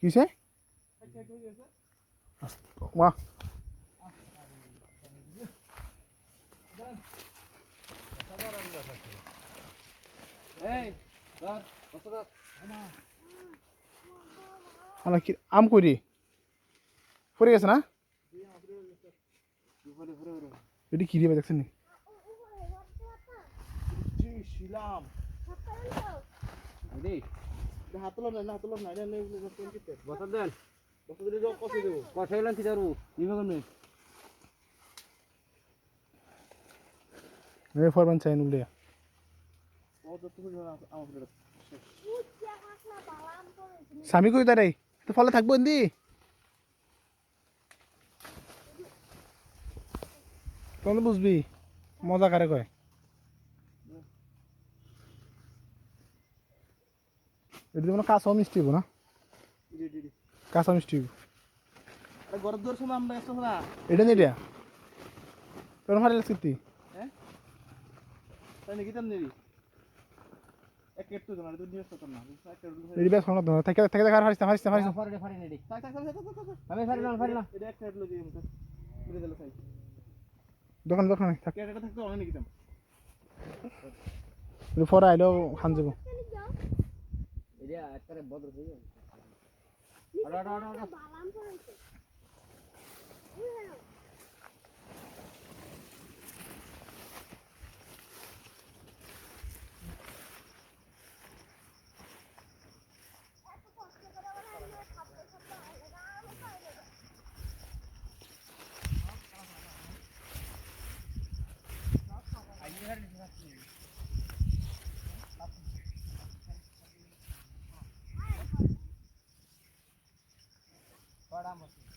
কিসে বাহ আম করি পড়ে গেছে না এটি কি দিবে দেখছেন ফরমান চাই নুলে স্বামী কই তারাই তো ফলে থাকবো এন্দি তখন বুঝবি মজা কারে কয় এটা তো কাঁচা মিষ্টি হবো না কাঁচা মিষ্টি গরম দোর সময় আমরা একশো না এটা নেই এটা তোর ভালো লাগছে তুই হ্যাঁ তাই নাকি তেমনি এক কেট তো না তুই নিয়ে আসতে না এডি বেশ শোনা দাও থেকে থেকে দেখা হারিস হারিস হারিস ফাড়ি ফাড়ি নেডি থাক থাক আমি ফাড়ি না এটা এক কেট লগে মত মেরে দিল সাই দোকান দোকানে থাক কেটটা থাকতে অনেক নাকি তেম ফর আইলো খান যাব এটা একবারে বদর হয়ে যাবে আড়া বালাম পড়াইছে बड़ा मछली